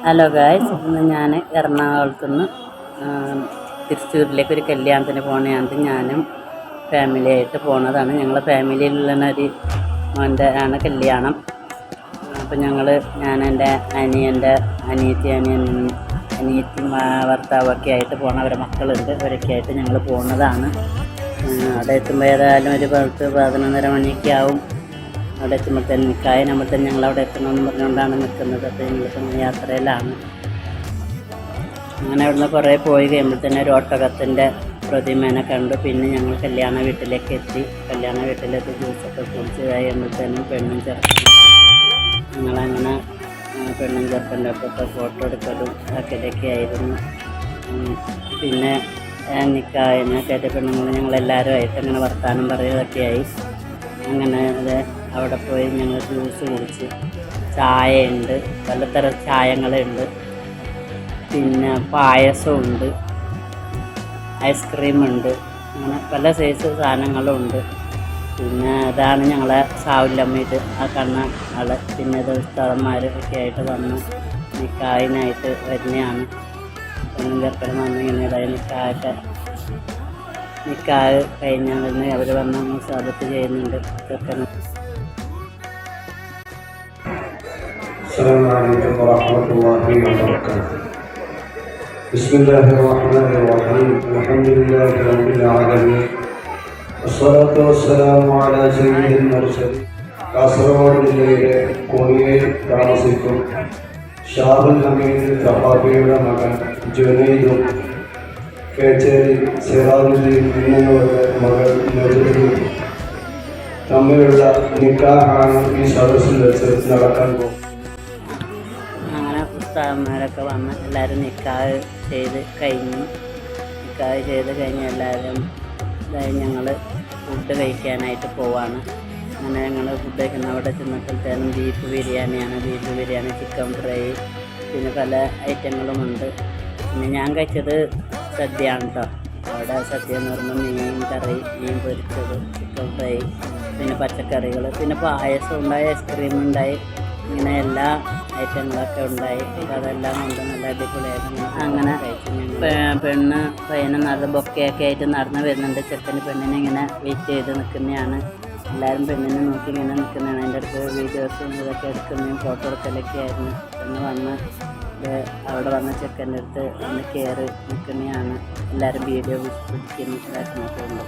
Hello guys, ഇന്ന് ഞാൻ എറണാകുളത്ത് നിന്ന് തൃശ്ശൂരിലേക്ക് ഒരു കല്യാണത്തിന് പോകണത്. ഞാനും ഫാമിലിയായിട്ട് പോണതാണ്. ഞങ്ങളെ ഫാമിലിയിലുള്ള ഒരു മോൻ്റെ ആണ് കല്യാണം. അപ്പോൾ ഞാൻ എൻ്റെ അനിയൻ്റെ അനിയത്തി ഭർത്താവൊക്കെ ആയിട്ട് പോകണം. അവരെ മക്കളുണ്ട്, അവരൊക്കെ ആയിട്ട് ഞങ്ങൾ പോകുന്നതാണ്. അവിടെ എത്തുമ്പോൾ ഏതായാലും ഒരു 10-11 മണിയൊക്കെ ആവും. അവിടെ എത്തുമ്പോഴത്തേന് നിൽക്കാതെ നമ്മളത്തേന് ഞങ്ങളവിടെ എത്തണമെന്ന് പറഞ്ഞുകൊണ്ടാണ് നിൽക്കുന്നത്. അപ്പോൾ ഞങ്ങളിപ്പോൾ യാത്രയിലാണ്. അങ്ങനെ അവിടുന്ന് കുറേ പോയി കഴിയുമ്പോഴത്തേന് ഒരു ഒട്ടകത്തിൻ്റെ പ്രതിമേനെ കണ്ടു. പിന്നെ ഞങ്ങൾ കല്യാണ വീട്ടിലേക്ക് എത്തി. കല്യാണ വീട്ടിലെത്തി ജ്യൂസൊക്കെ കുടിച്ച് കഴിയുമ്പോഴത്തേനും പെണ്ണും ചെറുക്കനും ഞങ്ങളങ്ങനെ പെണ്ണും ചെറുക്കൻ്റെ ഒപ്പത്തെ ഫോട്ടോ എടുക്കലും അതൊക്കെ ആയിരുന്നു. പിന്നെ നിൽക്കാതിന് കയറ്റ പെണ്ണുങ്ങൾ ഞങ്ങളെല്ലാവരും ആയിട്ട് അങ്ങനെ വർത്താനം പറയുകയൊക്കെയായി. അങ്ങനെ അവിടെ പോയി ഞങ്ങൾ ജ്യൂസ് കുടിച്ച്, ചായയുണ്ട്, പലതരം ചായങ്ങളുണ്ട്, പിന്നെ പായസമുണ്ട്, ഐസ്ക്രീമുണ്ട്, അങ്ങനെ പല സൈസ് സാധനങ്ങളുണ്ട്. പിന്നെ അതാണ് ഞങ്ങളെ സാവുല്ലമ്മയിട്ട് ആ കണ്ണ ആള്. പിന്നെ ഉസ്താദന്മാരൊക്കെ ആയിട്ട് വന്ന് നിക്കാഹിനായിട്ട് വരുന്നതാണ്. പെണ്ണും ചെറുക്കനും വന്ന് ഇങ്ങനെ നിക്കാഹ് കഴിഞ്ഞാൽ അവർ വന്ന് മുസാബത്ത് ചെയ്യുന്നുണ്ട്. ചെറുക്കനും السلام عليكم ورحمة الله وبركاته. بسم الله الرحمن الرحيم. الحمد لله رب العالمين والصلاة والسلام على سيد المرسلين. കാസർഗോഡ് ജില്ലയിലെ കോണിയിൽ താമസിക്കും ഷാഹുൽ ഹമീദ് സഹാബിയുടെ മകൻ ജുനൈദും കേച്ചേരി സിറാജുദ്ദീൻ എന്നിവരുടെ മകൾ നജറും തമ്മിലുള്ള നിക്കാഹാണ് ഈ സദസ്സിൽ വെച്ച് നടക്കാൻ പോകുന്നത്. ഉസ്താദന്മാരൊക്കെ വന്ന് എല്ലാവരും നിക്കാഹ് ചെയ്ത് കഴിഞ്ഞ് എല്ലാവരും ഞങ്ങൾ ഫുഡ് കഴിക്കാനായിട്ട് പോവാണ്. അങ്ങനെ ഞങ്ങൾ ഫുഡ് കഴിക്കുന്ന അവിടെ ചെന്നപ്പോഴത്തേനും ബീഫ് ബിരിയാണി, ചിക്കൻ ഫ്രൈ, പിന്നെ പല ഐറ്റങ്ങളുമുണ്ട്. പിന്നെ ഞാൻ കഴിച്ചത് സദ്യയാണ് കേട്ടോ. അവിടെ സദ്യ എന്ന് പറയുമ്പോൾ മീൻ കറി, മീൻ പൊരിച്ചത്, ചിക്കൻ ഫ്രൈ, പിന്നെ പച്ചക്കറികൾ, പിന്നെ പായസം ഉണ്ടായി, ഐസ്ക്രീം ഉണ്ടായി, ഇങ്ങനെ എല്ലാ ഐറ്റങ്ങളൊക്കെ ഉണ്ടായി. അതെല്ലാം കൊണ്ട് നല്ല അടിപൊളിയായിരുന്നു. അങ്ങനെ പെണ്ണ് പയ്യനെ ബൊക്കെയൊക്കെ ആയിട്ട് നടന്ന് വരുന്നുണ്ട്. ചെക്കന് പെണ്ണിനെ ഇങ്ങനെ വെയിറ്റ് ചെയ്ത് നിൽക്കുന്നതാണ്. എല്ലാവരും പെണ്ണിനെ നോക്കി ഇങ്ങനെ നിൽക്കുന്നതാണ്. അതിൻ്റെ അടുത്ത് വീഡിയോസും ഇതൊക്കെ എടുക്കുന്നതും ഫോട്ടോ എടുക്കലൊക്കെ ആയിരുന്നു. പെണ്ണ് വന്ന് അവിടെ വന്ന ചെക്കൻ്റെ അടുത്ത് വന്ന് കയറി നിൽക്കുന്നതാണ്. എല്ലാവരും വീഡിയോ പിടിക്കുന്നു, ഇതാക്കുന്നൊക്കെ ഉണ്ട്.